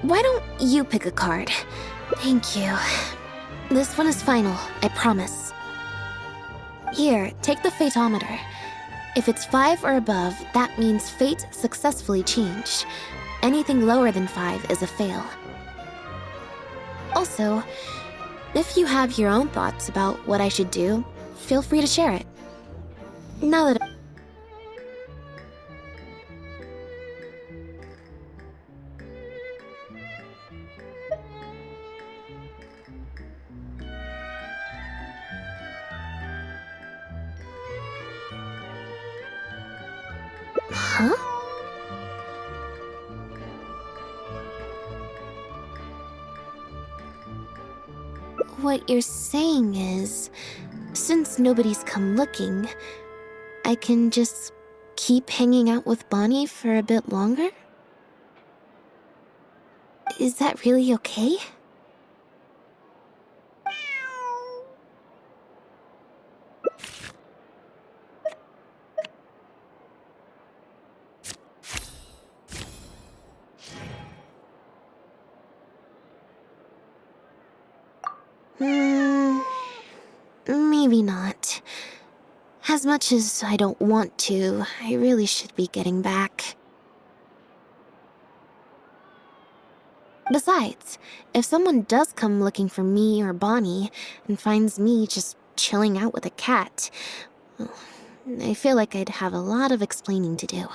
Why don't you pick a card? Thank you. This one is final, I promise. Here, take the Fatometer. If it's 5 or above, that means fate successfully changed. Anything lower than 5 is a fail. Also, if you have your own thoughts about what I should do, feel free to share it. Now that Huh? What you're saying is, since nobody's come looking, I can just keep hanging out with Bonnie for a bit longer? Is that really okay? Maybe not. As much as I don't want to, I really should be getting back. Besides, if someone does come looking for me or Bonnie and finds me just chilling out with a cat, well, I feel like I'd have a lot of explaining to do.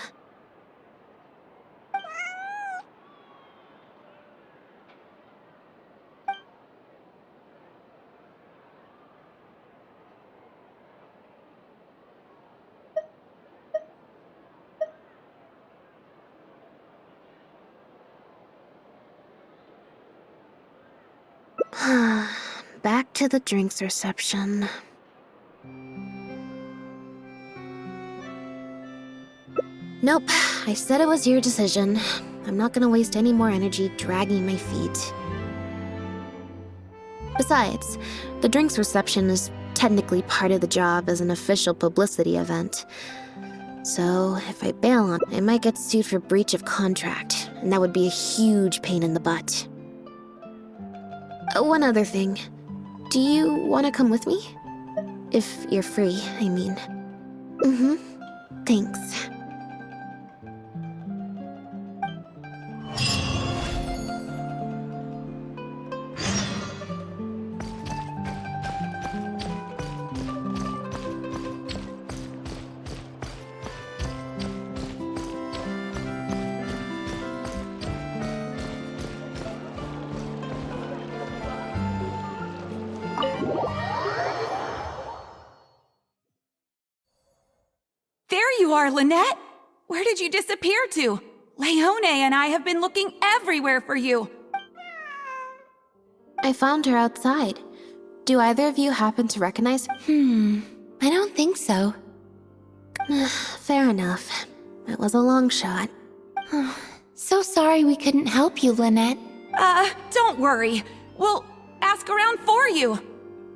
Back to the drinks reception. Nope, I said it was your decision. I'm not gonna waste any more energy dragging my feet. Besides, the drinks reception is technically part of the job as an official publicity event. So, if I bail on it, I might get sued for breach of contract, and that would be a huge pain in the butt. One other thing. Do you want to come with me? If you're free, I mean. Thanks. There you are, Lynette! Where did you disappear to? Leone and I have been looking everywhere for you. I found her outside. Do either of you happen to recognize her? I don't think so. Fair enough. It was a long shot. So sorry we couldn't help you, Lynette. Don't worry. We'll ask around for you.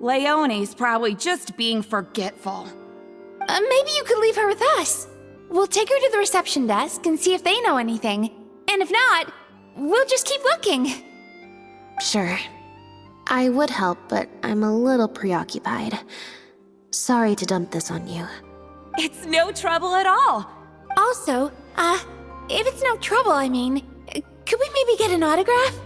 Leone's probably just being forgetful. Maybe you could leave her with us. We'll take her to the reception desk and see if they know anything. And if not, we'll just keep looking. Sure. I would help, but I'm a little preoccupied. Sorry to dump this on you. It's no trouble at all. Also, if it's no trouble, I mean, could we maybe get an autograph?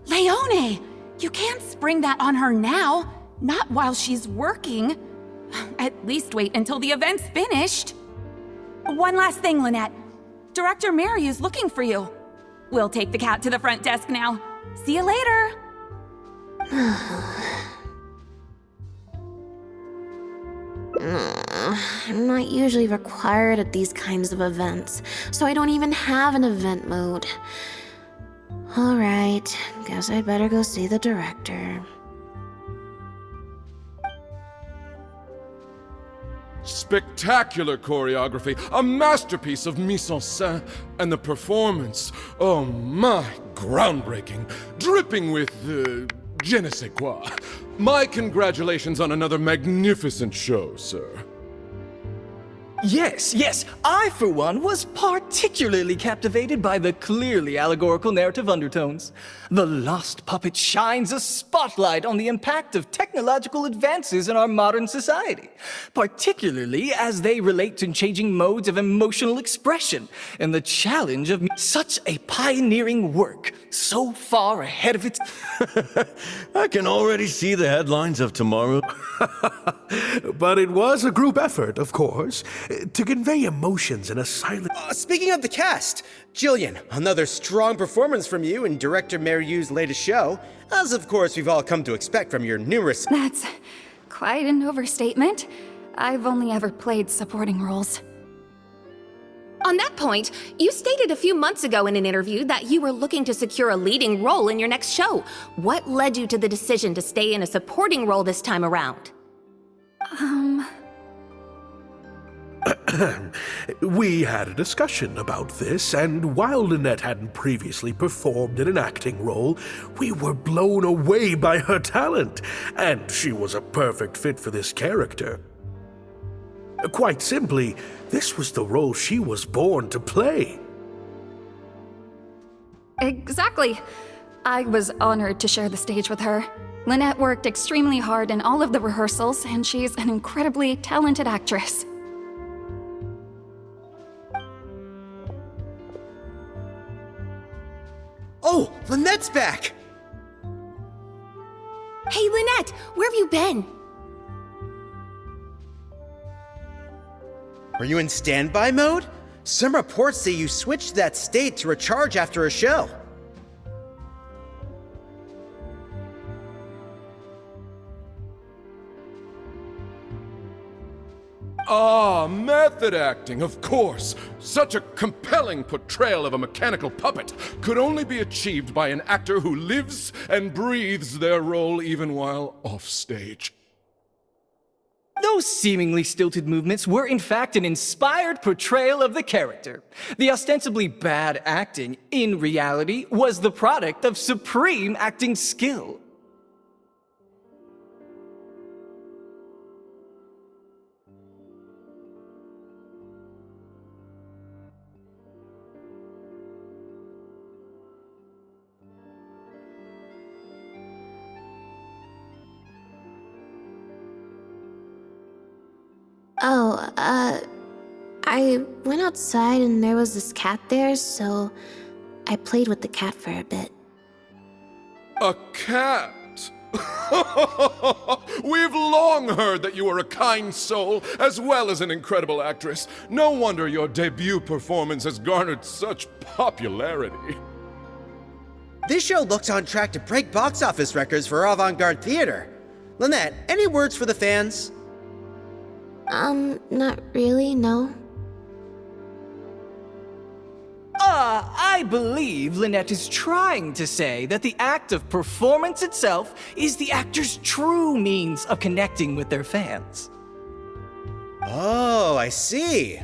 Leone, you can't spring that on her now. Not while she's working. At least wait until the event's finished. One last thing, Lynette. Director Mary is looking for you. We'll take the cat to the front desk now. See you later. I'm not usually required at these kinds of events, so I don't even have an event mode. Alright, guess I'd better go see the director. Spectacular choreography, a masterpiece of mise-en-scène, and the performance, oh my, groundbreaking, dripping with, je ne sais quoi. My congratulations on another magnificent show, sir. Yes. I, for one, was particularly captivated by the clearly allegorical narrative undertones. The Lost Puppet shines a spotlight on the impact of technological advances in our modern society, particularly as they relate to changing modes of emotional expression and the challenge of such a pioneering work, so far ahead of its... I can already see the headlines of tomorrow. But it was a group effort, of course, to convey emotions in a silent... Speaking of the cast, Jillian, another strong performance from you in director Mariu's latest show, as of course we've all come to expect from your numerous... That's quite an overstatement. I've only ever played supporting roles. On that point, you stated a few months ago in an interview that you were looking to secure a leading role in your next show. What led you to the decision to stay in a supporting role this time around? We had a discussion about this, and while Lynette hadn't previously performed in an acting role, we were blown away by her talent, and she was a perfect fit for this character. Quite simply, this was the role she was born to play. Exactly. I was honored to share the stage with her. Lynette worked extremely hard in all of the rehearsals, and she's an incredibly talented actress. Oh, Lynette's back! Hey, Lynette, where have you been? Are you in standby mode? Some reports say you switched that state to recharge after a show. Ah, method acting, of course. Such a compelling portrayal of a mechanical puppet could only be achieved by an actor who lives and breathes their role even while offstage. Those seemingly stilted movements were in fact an inspired portrayal of the character. The ostensibly bad acting, in reality, was the product of supreme acting skill. I went outside and there was this cat there, so I played with the cat for a bit. A cat? We've long heard that you are a kind soul, as well as an incredible actress. No wonder your debut performance has garnered such popularity. This show looks on track to break box office records for avant-garde theater. Lynette, any words for the fans? Not really, no. I believe Lynette is trying to say that the act of performance itself is the actor's true means of connecting with their fans. Oh, I see.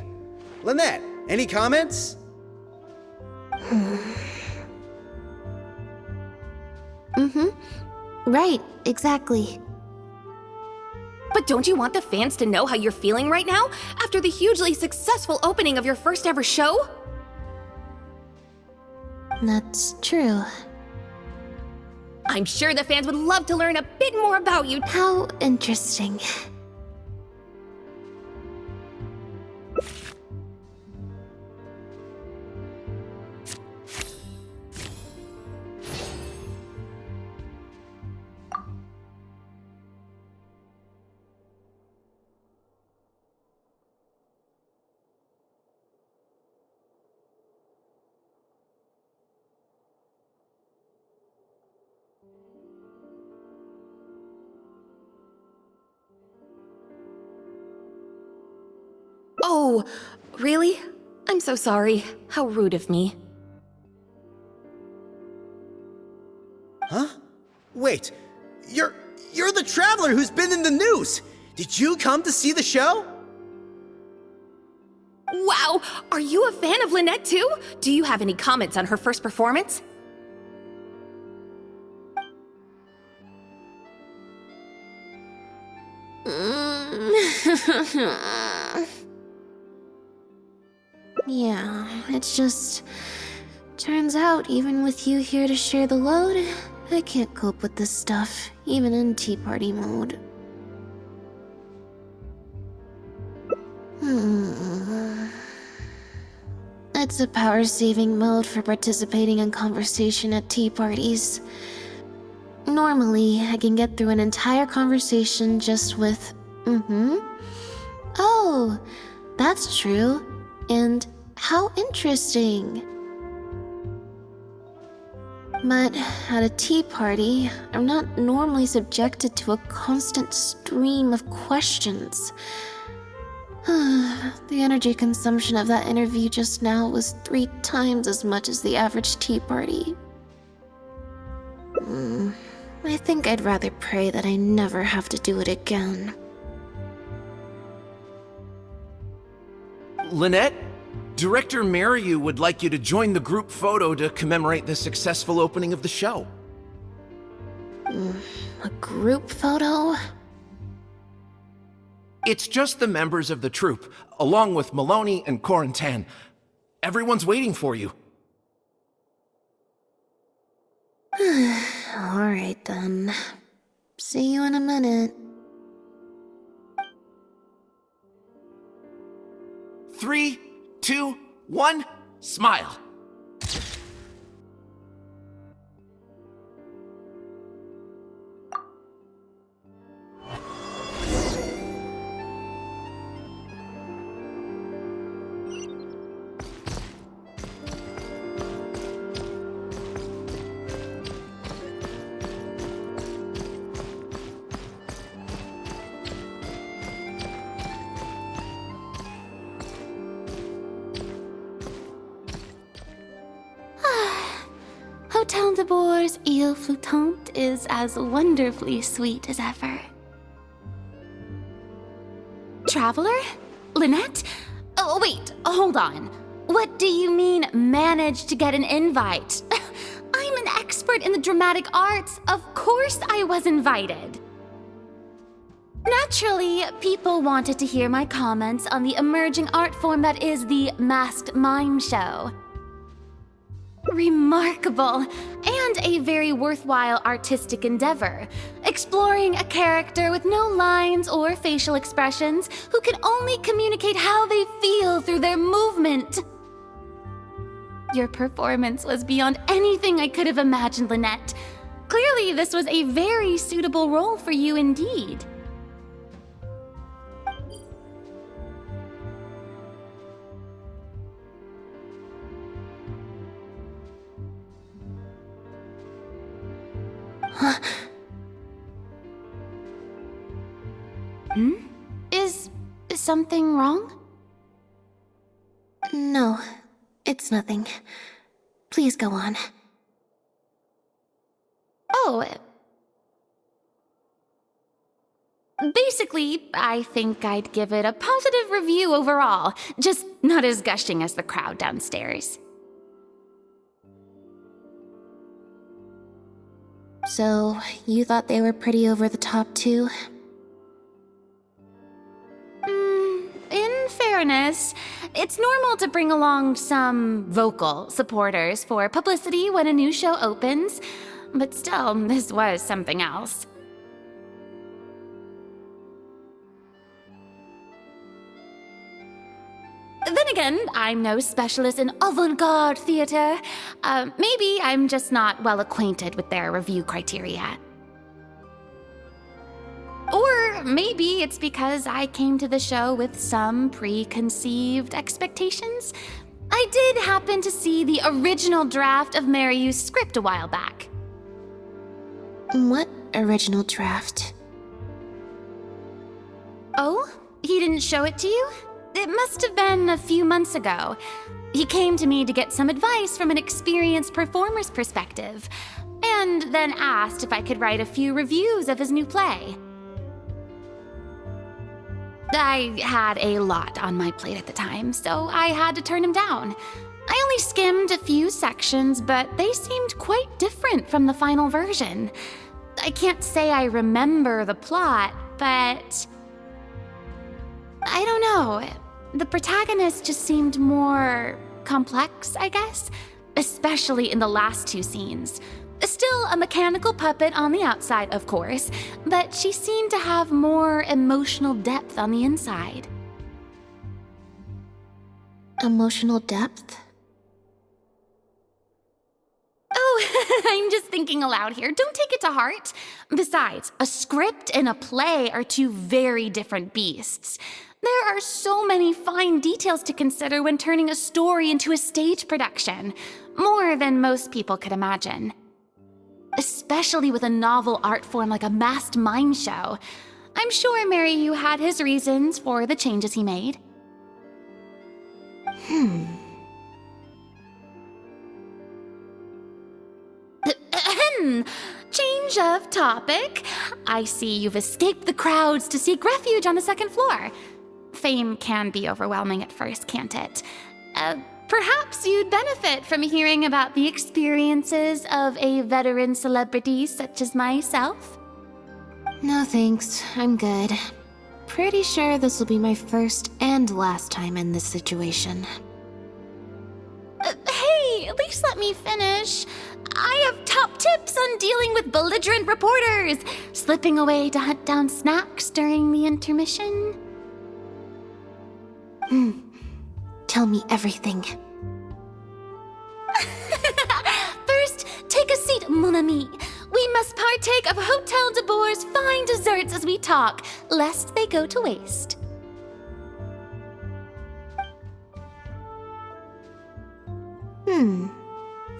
Lynette, any comments? Right, exactly. But don't you want the fans to know how you're feeling right now, after the hugely successful opening of your first ever show? That's true. I'm sure the fans would love to learn a bit more about you. How interesting. Oh, really? I'm so sorry. How rude of me. Huh? Wait, you're the traveler who's been in the news! Did you come to see the show? Wow! Are you a fan of Lynette too? Do you have any comments on her first performance? Yeah, it's just... Turns out, even with you here to share the load, I can't cope with this stuff, even in Tea Party mode. It's a power-saving mode for participating in conversation at tea parties. Normally, I can get through an entire conversation just with, oh, that's true, and how interesting. But at a tea party, I'm not normally subjected to a constant stream of questions. The energy consumption of that interview just now was 3 times as much as the average tea party. I think I'd rather pray that I never have to do it again. Lynette, Director Mariu would like you to join the group photo to commemorate the successful opening of the show. A group photo? It's just the members of the troupe, along with Maloney and Corentin. Everyone's waiting for you. Alright then. See you in a minute. 3, 2, 1, smile. Hotel de Bour's Île Flottante is as wonderfully sweet as ever. Traveler? Lynette? Oh, wait, hold on. What do you mean, managed to get an invite? I'm an expert in the dramatic arts. Of course I was invited. Naturally, people wanted to hear my comments on the emerging art form that is the masked mime show. Remarkable, and a very worthwhile artistic endeavor, exploring a character with no lines or facial expressions who can only communicate how they feel through their movement. Your performance was beyond anything I could have imagined, Lynette. Clearly, this was a very suitable role for you indeed. Is something wrong? No, it's nothing. Please go on. Oh. Basically, I think I'd give it a positive review overall, just not as gushing as the crowd downstairs. So, you thought they were pretty over the top too? In fairness, it's normal to bring along some vocal supporters for publicity when a new show opens, but still, this was something else. Then again, I'm no specialist in avant-garde theater. Maybe I'm just not well acquainted with their review criteria. Or maybe it's because I came to the show with some preconceived expectations. I did happen to see the original draft of Mariu's script a while back. What original draft? Oh? He didn't show it to you? It must have been a few months ago. He came to me to get some advice from an experienced performer's perspective, and then asked if I could write a few reviews of his new play. I had a lot on my plate at the time, so I had to turn him down. I only skimmed a few sections, but they seemed quite different from the final version. I can't say I remember the plot, but I don't know. The protagonist just seemed more complex, I guess, especially in the last two scenes. Still a mechanical puppet on the outside, of course, but she seemed to have more emotional depth on the inside. Emotional depth? Oh, I'm just thinking aloud here. Don't take it to heart. Besides, a script and a play are two very different beasts. There are so many fine details to consider when turning a story into a stage production, more than most people could imagine. Especially with a novel art form like a masked mime show. I'm sure Maryu had his reasons for the changes he made. Change of topic. I see you've escaped the crowds to seek refuge on the second floor. Fame can be overwhelming at first, can't it? Perhaps you'd benefit from hearing about the experiences of a veteran celebrity such as myself. No thanks, I'm good. Pretty sure this will be my first and last time in this situation. Hey, at least let me finish. I have top tips on dealing with belligerent reporters, slipping away to hunt down snacks during the intermission. Tell me everything. First, take a seat, mon ami. We must partake of Hotel de Boer's fine desserts as we talk, lest they go to waste.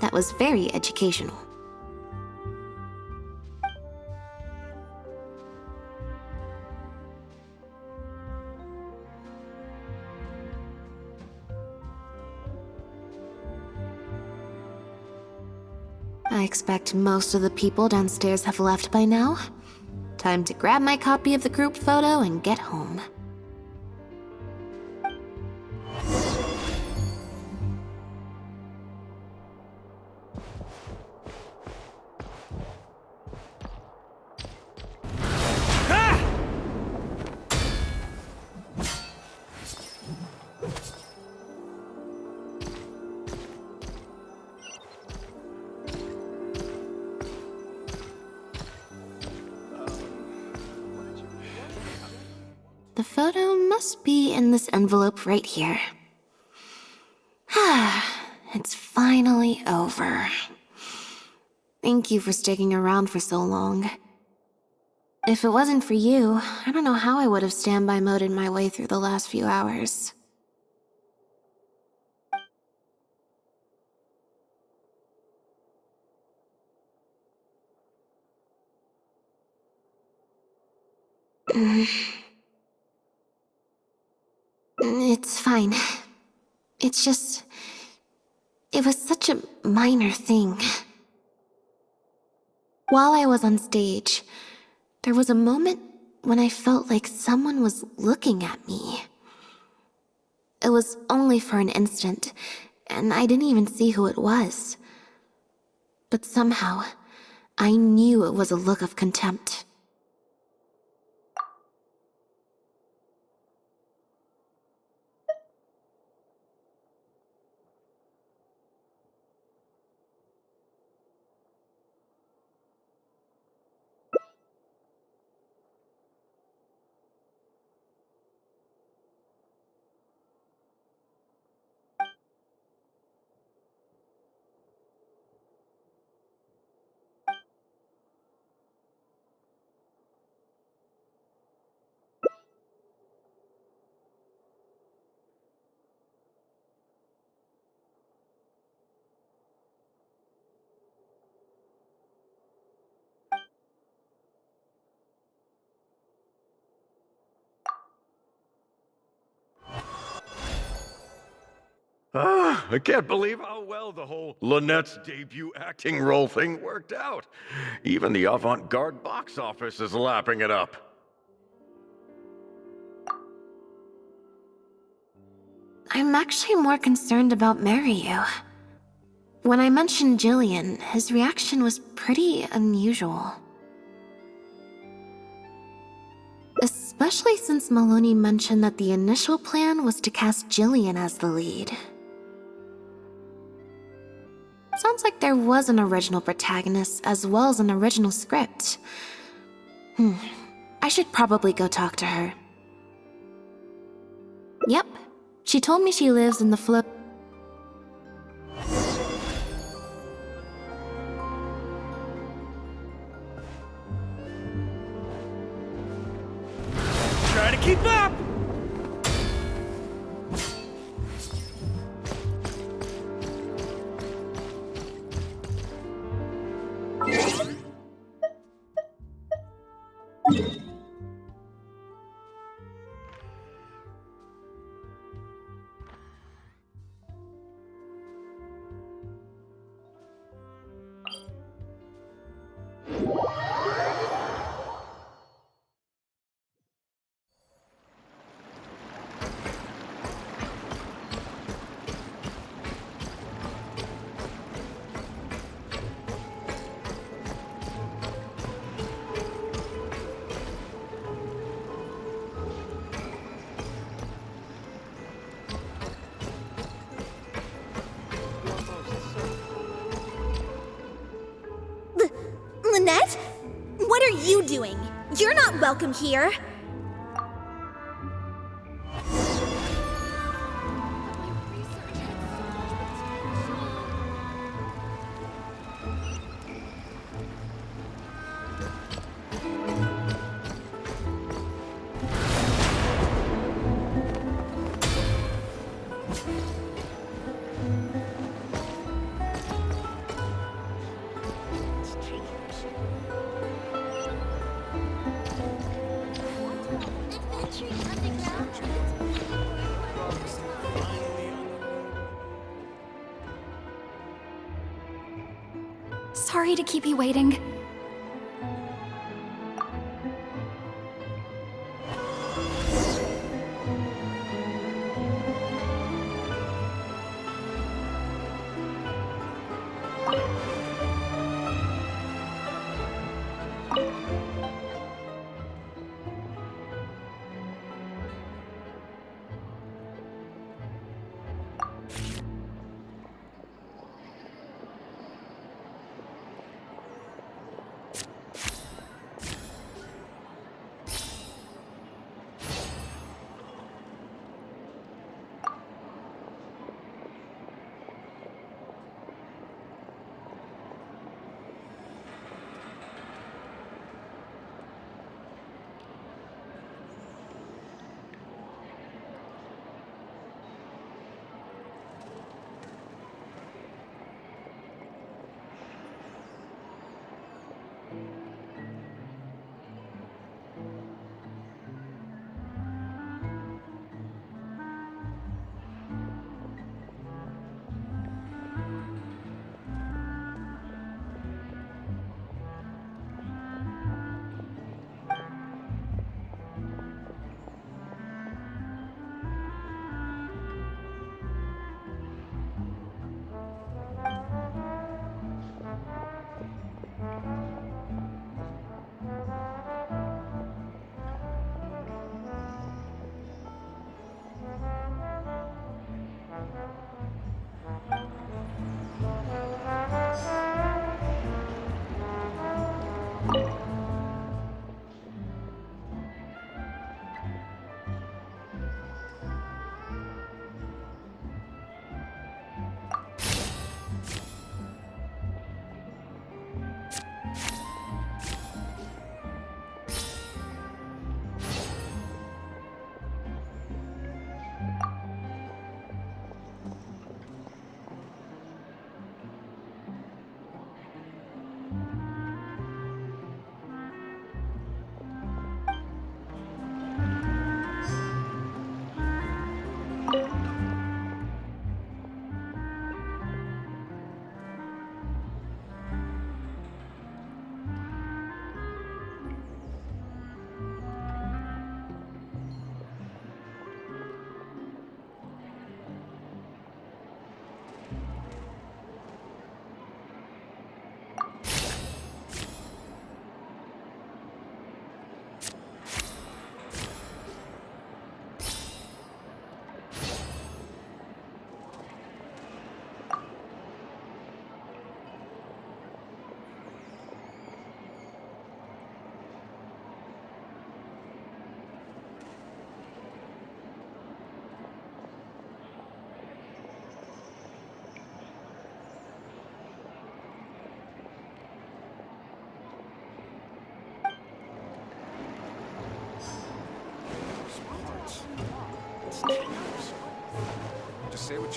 That was very educational. I expect most of the people downstairs have left by now. Time to grab my copy of the group photo and get home. The photo must be in this envelope right here. It's finally over. Thank you for sticking around for so long. If it wasn't for you, I don't know how I would have standby moded my way through the last few hours. It's fine. It's just... It was such a minor thing. While I was on stage, there was a moment when I felt like someone was looking at me. It was only for an instant, and I didn't even see who it was. But somehow, I knew it was a look of contempt. I can't believe how well the whole Lynette's debut acting role thing worked out. Even the avant-garde box office is lapping it up. I'm actually more concerned about Maryu. When I mentioned Jillian, his reaction was pretty unusual. Especially since Maloney mentioned that the initial plan was to cast Jillian as the lead. Sounds like there was an original protagonist as well as an original script. I should probably go talk to her. Yep, she told me she lives in the float. Try to keep up! Lynette? What are you doing? You're not welcome here. Sorry to keep you waiting.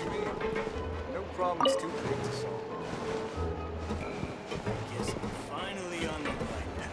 No problem's too big to solve. Guess I'm finally on the right path.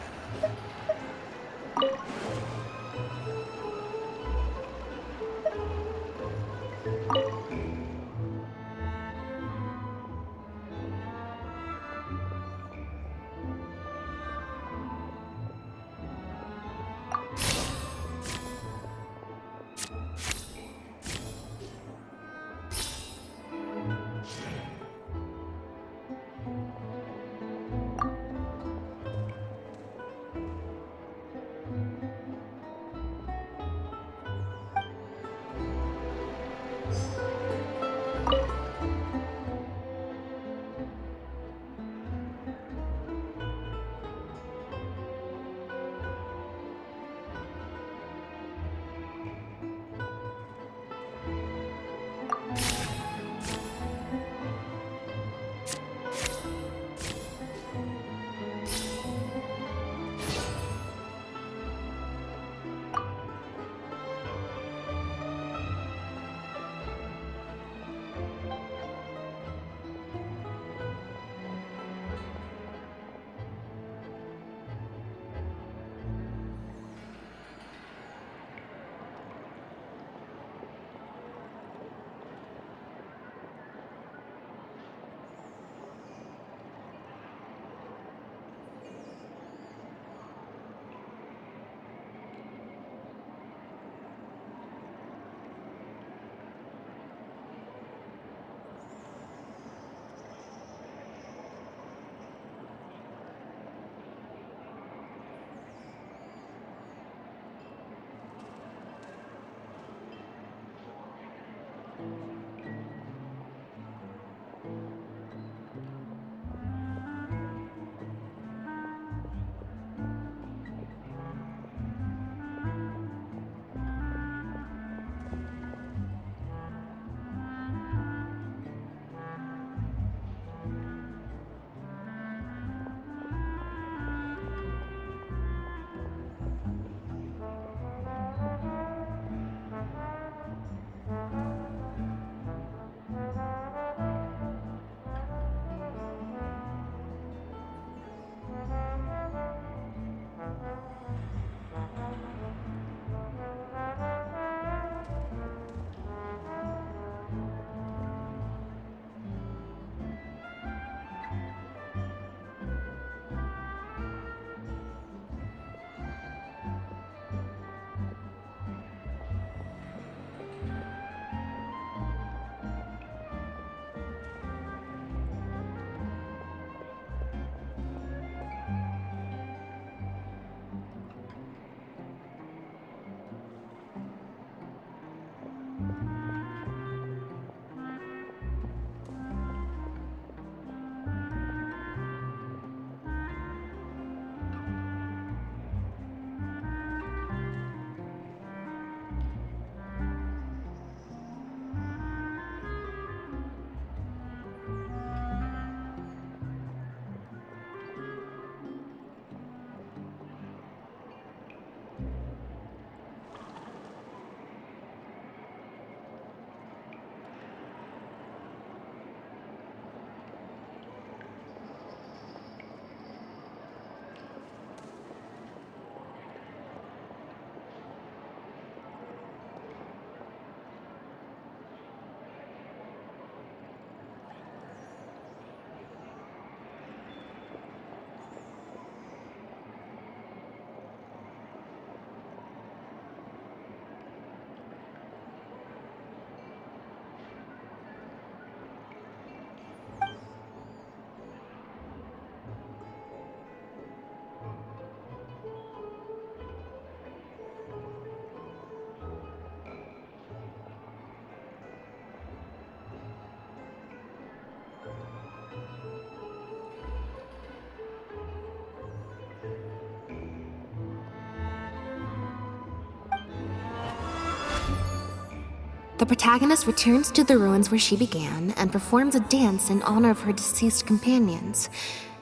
The protagonist returns to the ruins where she began and performs a dance in honor of her deceased companions.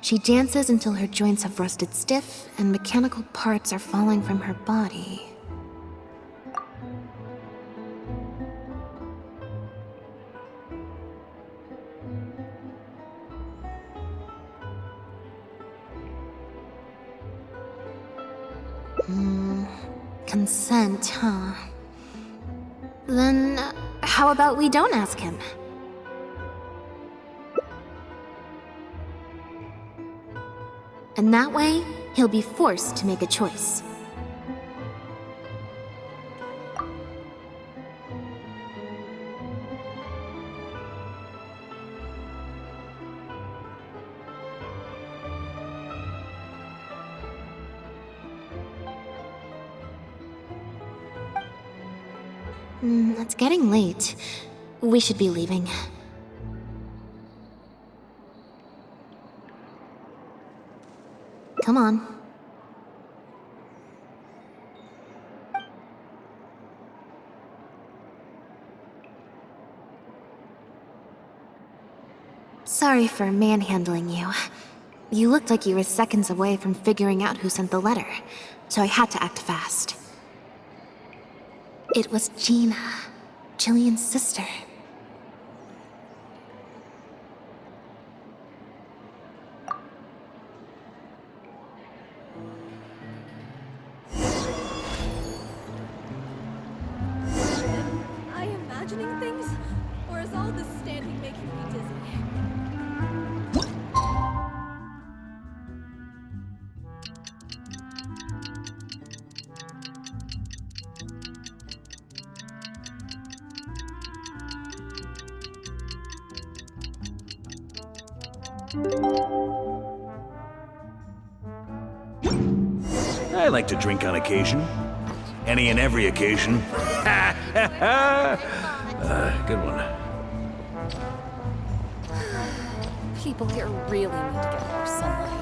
She dances until her joints have rusted stiff and mechanical parts are falling from her body. Consent, huh? Then, how about we don't ask him? And that way, he'll be forced to make a choice. It's getting late. We should be leaving. Come on. Sorry for manhandling you. You looked like you were seconds away from figuring out who sent the letter, so I had to act fast. It was Gina, Jillian's sister. Am I imagining things? Or is all this standing making me dizzy? I like to drink on occasion. Any and every occasion. Good one. People here really need to get more sunlight.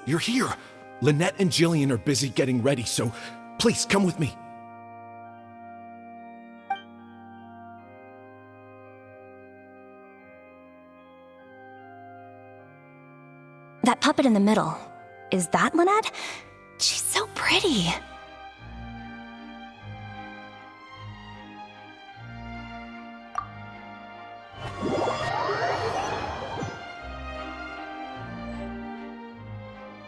You're here! Lynette and Jillian are busy getting ready, so please come with me. That puppet in the middle, is that Lynette? She's so pretty.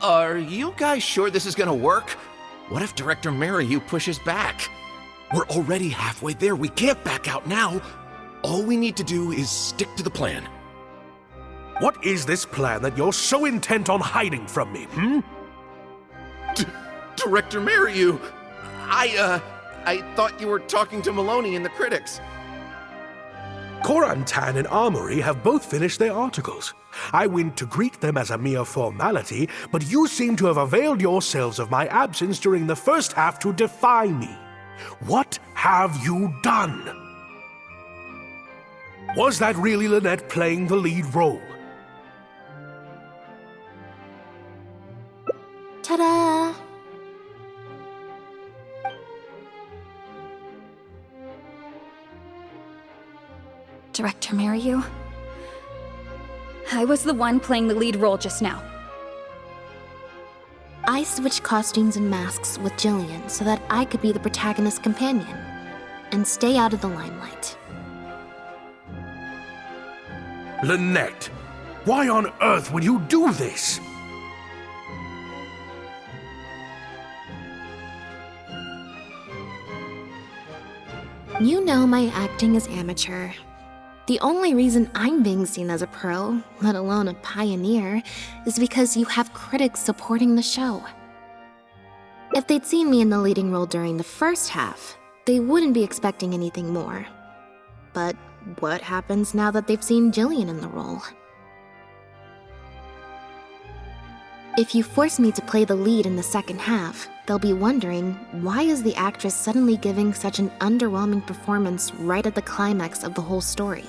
Are you guys sure this is gonna work? What if Director Mariyu pushes back? We're already halfway there. We can't back out now. All we need to do is stick to the plan. What is this plan that you're so intent on hiding from me, Director Mariyu! I thought you were talking to Maloney and the critics. Korantan and Armory have both finished their articles. I went to greet them as a mere formality, but you seem to have availed yourselves of my absence during the first half to defy me. What have you done? Was that really Lynette playing the lead role? Ta-da! Director Mariyu? I was the one playing the lead role just now. I switched costumes and masks with Jillian so that I could be the protagonist's companion and stay out of the limelight. Lynette, why on earth would you do this? You know my acting is amateur. The only reason I'm being seen as a pro, let alone a pioneer, is because you have critics supporting the show. If they'd seen me in the leading role during the first half, they wouldn't be expecting anything more. But what happens now that they've seen Jillian in the role? If you force me to play the lead in the second half, they'll be wondering, why is the actress suddenly giving such an underwhelming performance right at the climax of the whole story?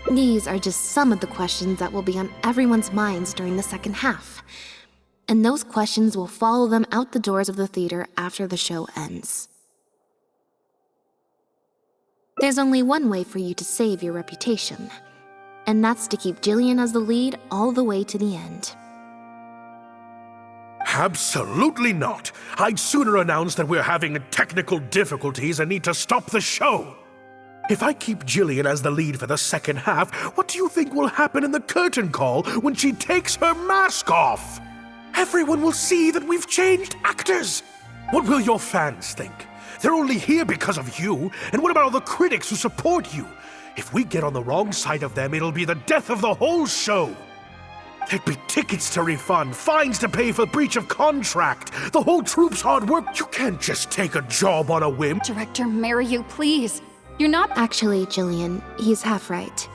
These are just some of the questions that will be on everyone's minds during the second half. And those questions will follow them out the doors of the theater after the show ends. There's only one way for you to save your reputation, and that's to keep Jillian as the lead all the way to the end. Absolutely not. I'd sooner announce that we're having technical difficulties and need to stop the show. If I keep Jillian as the lead for the second half, what do you think will happen in the curtain call when she takes her mask off? Everyone will see that we've changed actors. What will your fans think? They're only here because of you, and what about all the critics who support you? If we get on the wrong side of them, it'll be the death of the whole show. There'd be tickets to refund, fines to pay for breach of contract, the whole troupe's hard work. You can't just take a job on a whim. Director Mariyu, please. You're not— Actually, Jillian, he's half right.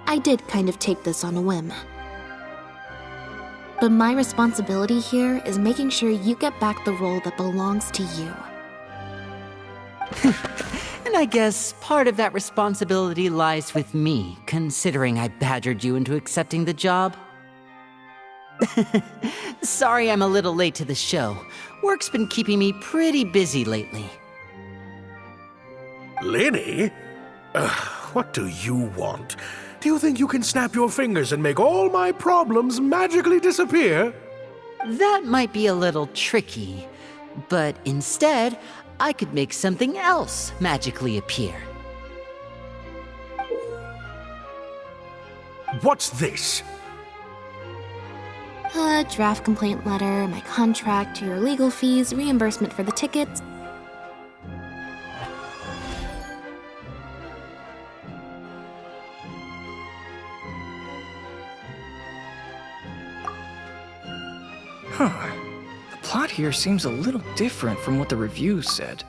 I did kind of take this on a whim. But my responsibility here is making sure you get back the role that belongs to you. And I guess part of that responsibility lies with me, considering I badgered you into accepting the job. Sorry I'm a little late to the show. Work's been keeping me pretty busy lately. Linny? What do you want? Do you think you can snap your fingers and make all my problems magically disappear? That might be a little tricky, but instead, I could make something else magically appear. What's this? A draft complaint letter, my contract, your legal fees, reimbursement for the tickets. Huh. The plot here seems a little different from what the reviews said.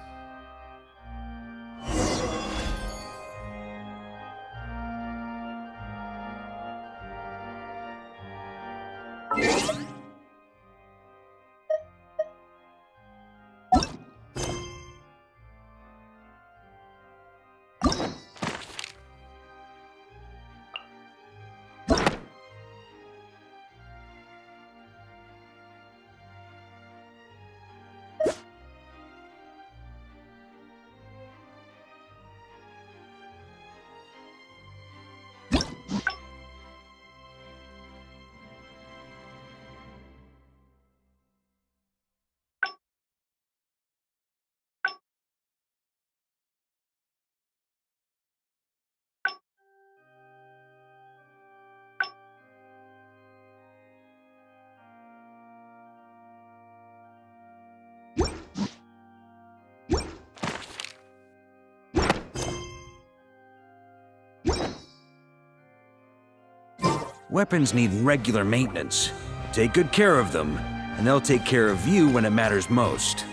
Weapons need regular maintenance. Take good care of them, and they'll take care of you when it matters most.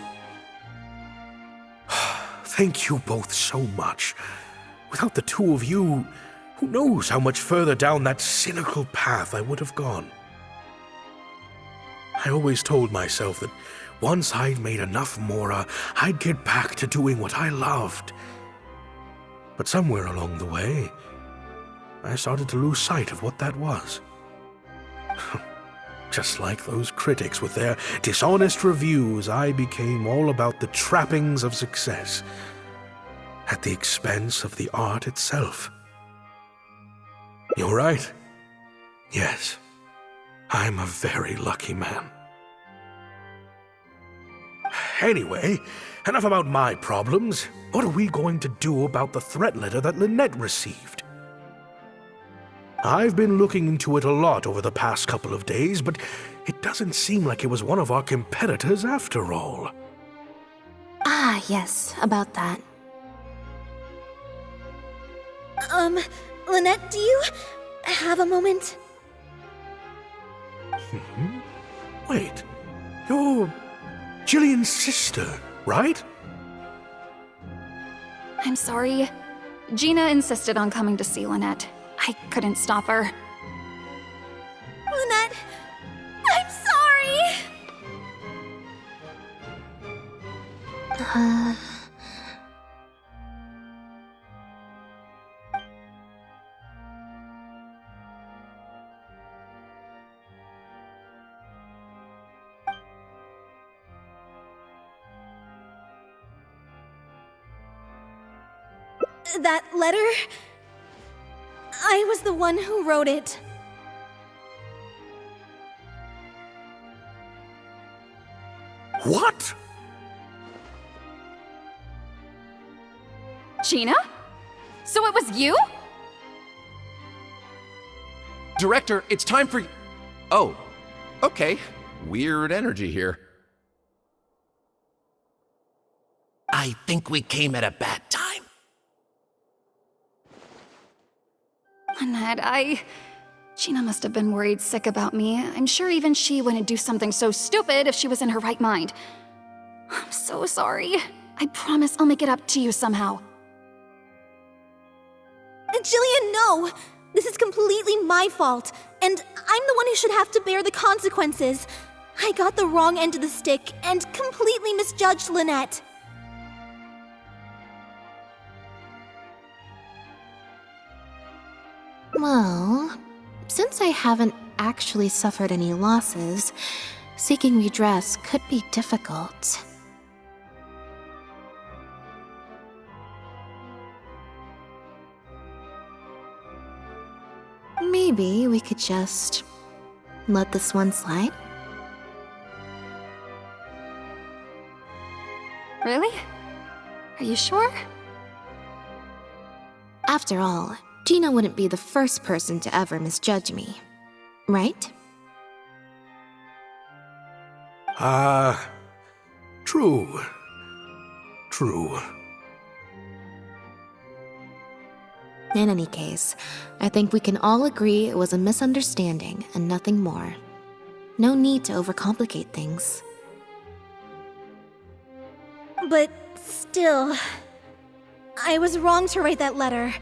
Thank you both so much. Without the two of you, who knows how much further down that cynical path I would have gone. I always told myself that once I'd made enough Mora, I'd get back to doing what I loved. But somewhere along the way, I started to lose sight of what that was. Just like those critics with their dishonest reviews, I became all about the trappings of success, at the expense of the art itself. You're right. Yes, I'm a very lucky man. Anyway, enough about my problems. What are we going to do about the threat letter that Lynette received? I've been looking into it a lot over the past couple of days, but it doesn't seem like it was one of our competitors after all. Ah, yes, about that. Lynette, do you have a moment? Wait, you're Jillian's sister, right? I'm sorry. Gina insisted on coming to see Lynette. I couldn't stop her. Lynette, I'm sorry! That letter? I was the one who wrote it. What? Gina? So it was you? Director, it's time for... Oh, okay. Weird energy here. I think we came at a bad time. Lynette, Gina must have been worried sick about me. I'm sure even she wouldn't do something so stupid if she was in her right mind. I'm so sorry. I promise I'll make it up to you somehow. Jillian, no! This is completely my fault, and I'm the one who should have to bear the consequences. I got the wrong end of the stick and completely misjudged Lynette. Well, since I haven't actually suffered any losses, seeking redress could be difficult. Maybe we could just let this one slide? Really? Are you sure? After all, Gina wouldn't be the first person to ever misjudge me, right? True. True. In any case, I think we can all agree it was a misunderstanding and nothing more. No need to overcomplicate things. But still, I was wrong to write that letter.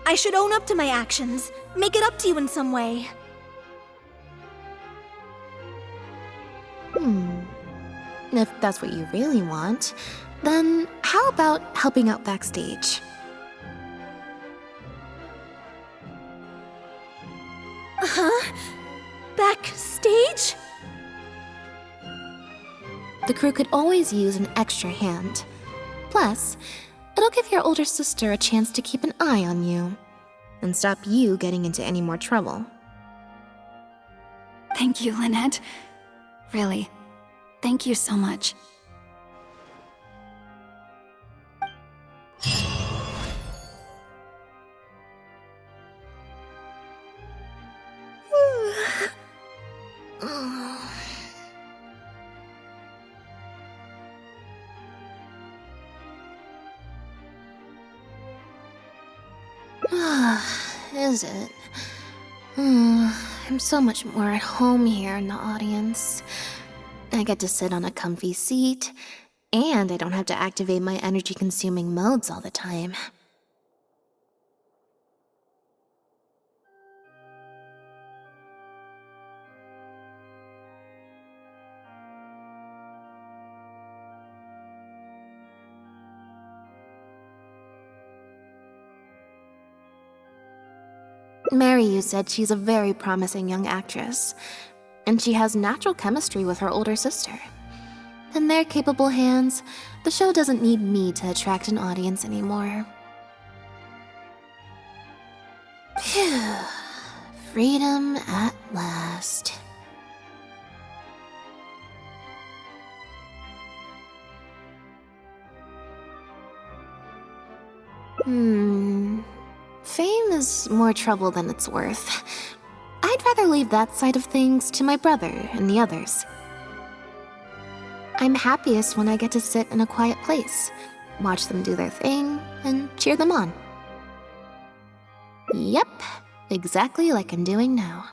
I should own up to my actions, make it up to you in some way. If that's what you really want, then how about helping out backstage? Huh? Backstage? The crew could always use an extra hand. Plus, it'll give your older sister a chance to keep an eye on you and stop you getting into any more trouble. Thank you, Lynette. Really, thank you so much. Is it? I'm so much more at home here in the audience. I get to sit on a comfy seat, and I don't have to activate my energy-consuming modes all the time. Maryu said she's a very promising young actress, and she has natural chemistry with her older sister. In their capable hands, the show doesn't need me to attract an audience anymore. Phew. Freedom at last. Fame is more trouble than it's worth. I'd rather leave that side of things to my brother and the others. I'm happiest when I get to sit in a quiet place, watch them do their thing, and cheer them on. Yep, exactly like I'm doing now.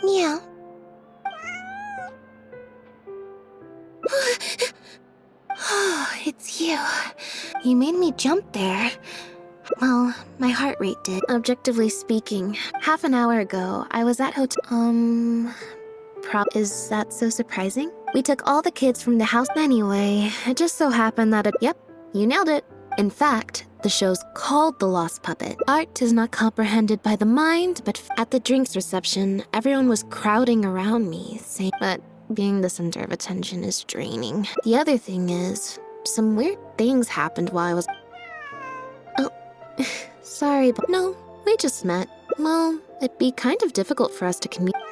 Meow. Oh, it's you. You made me jump there. Well, my heart rate did. Objectively speaking, half an hour ago, I was at Is that so surprising? We took all the kids from the house anyway. It just so happened that Yep, you nailed it. In fact, the show's called The Lost Puppet. Art is not comprehended by the mind, but at the drinks reception, everyone was crowding around me, saying, but being the center of attention is draining. The other thing is, some weird things happened while I was... Oh, sorry, but no, we just met. Well, it'd be kind of difficult for us to communicate.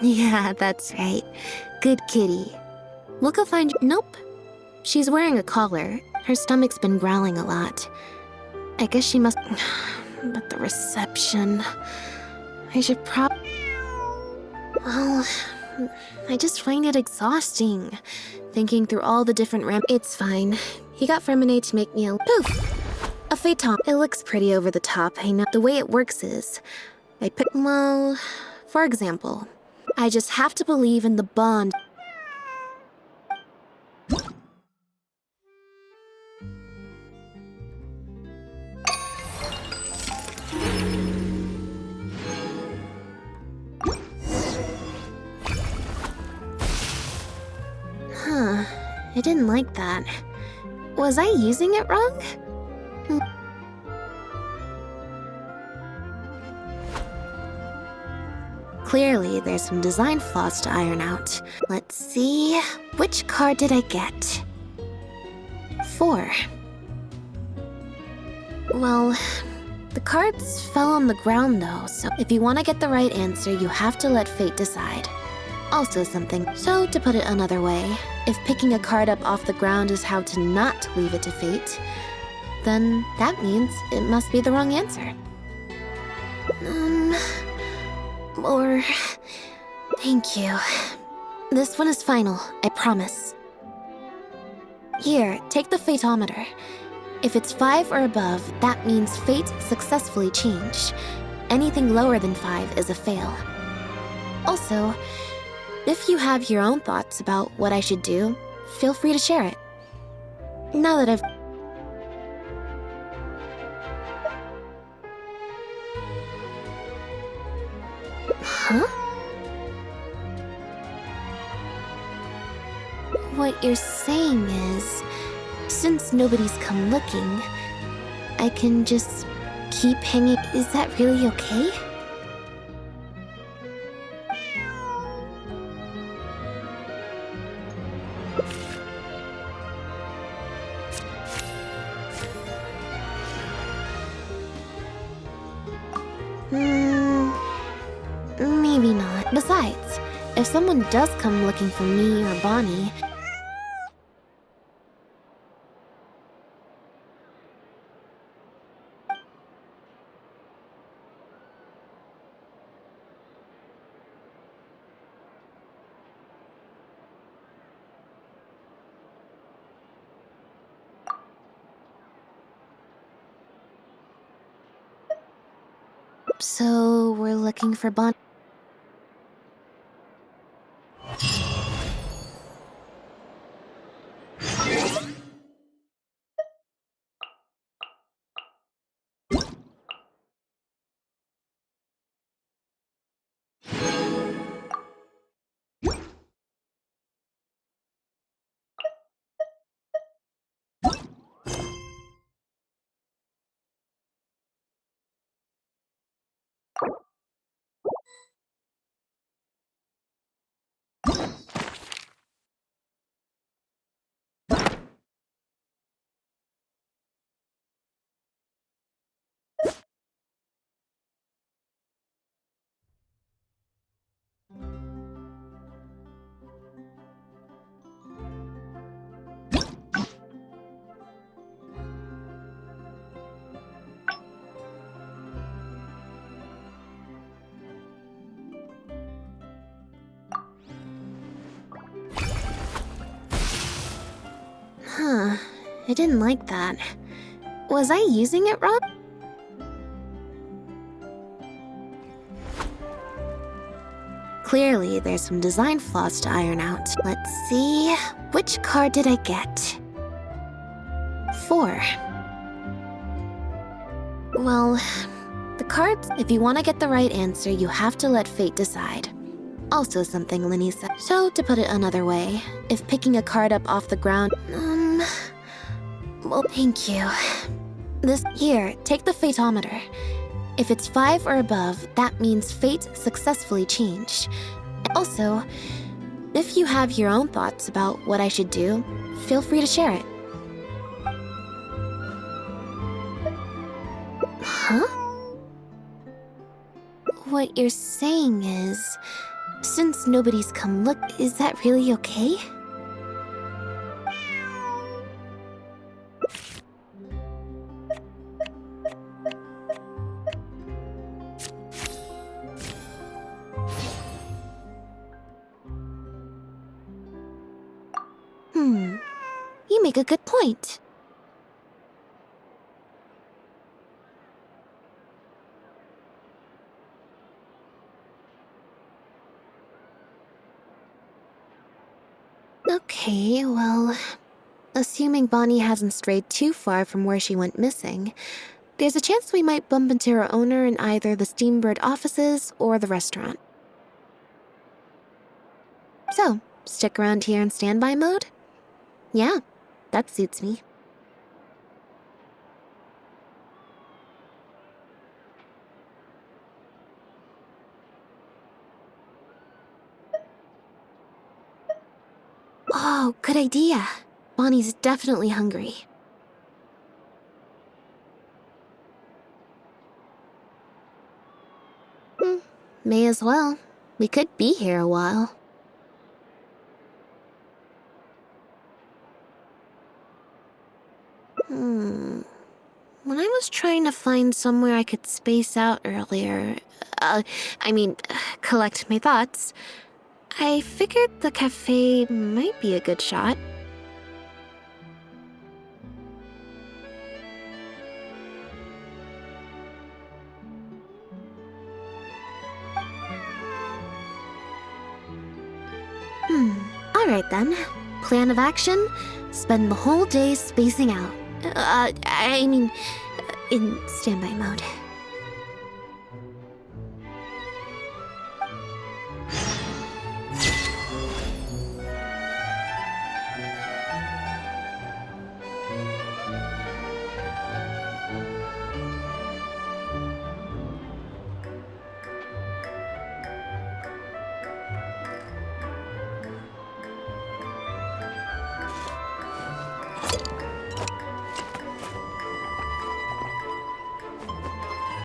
Yeah, that's right. Good kitty. We'll go find you. Nope. She's wearing a collar. Her stomach's been growling a lot. I guess she must... But the reception... I should Well, I just find it exhausting. Thinking through all the different It's fine. He got Fremonade to make me a... Poof! A phaeton. It looks pretty over the top, I know. The way it works is... Well, for example... I just have to believe in the bond. Huh, I didn't like that. Was I using it wrong? Clearly, there's some design flaws to iron out. Let's see... Which card did I get? 4. Well, the cards fell on the ground though, so if you want to get the right answer, you have to let fate decide. Also something. So, to put it another way, if picking a card up off the ground is how to not leave it to fate, then that means it must be the wrong answer. Or... Thank you. This one is final, I promise. Here, take the fatometer. If it's 5 or above, that means fate successfully changed. Anything lower than 5 is a fail. Also, if you have your own thoughts about what I should do, feel free to share it. Now that I've... Huh? What you're saying is, since nobody's come looking, I can just keep hanging. Is that really okay? Maybe not. Besides, if someone does come looking for me or Bonnie... So, we're looking for Bonnie... Huh, I didn't like that. Was I using it wrong? clearly there's some design flaws to iron out. Let's see, which card did I get? 4. Well, the cards, if you want to get the right answer, you have to let fate decide. Also something Linny said. So, to put it another way, if picking a card up off the ground, well, thank you. Here, take the Fatometer. If it's 5 or above, that means fate successfully changed. Also, if you have your own thoughts about what I should do, feel free to share it. Huh? What you're saying is, since nobody's come look, is that really okay? You make a good point. Okay, well, assuming Bonnie hasn't strayed too far from where she went missing, there's a chance we might bump into her owner in either the Steambird offices or the restaurant. So, stick around here in standby mode? Yeah, that suits me. Oh, good idea. Bonnie's definitely hungry. May as well. We could be here a while. When I was trying to find somewhere I could space out earlier, collect my thoughts, I figured the cafe might be a good shot. Alright then. Plan of action? Spend the whole day spacing out. In standby mode.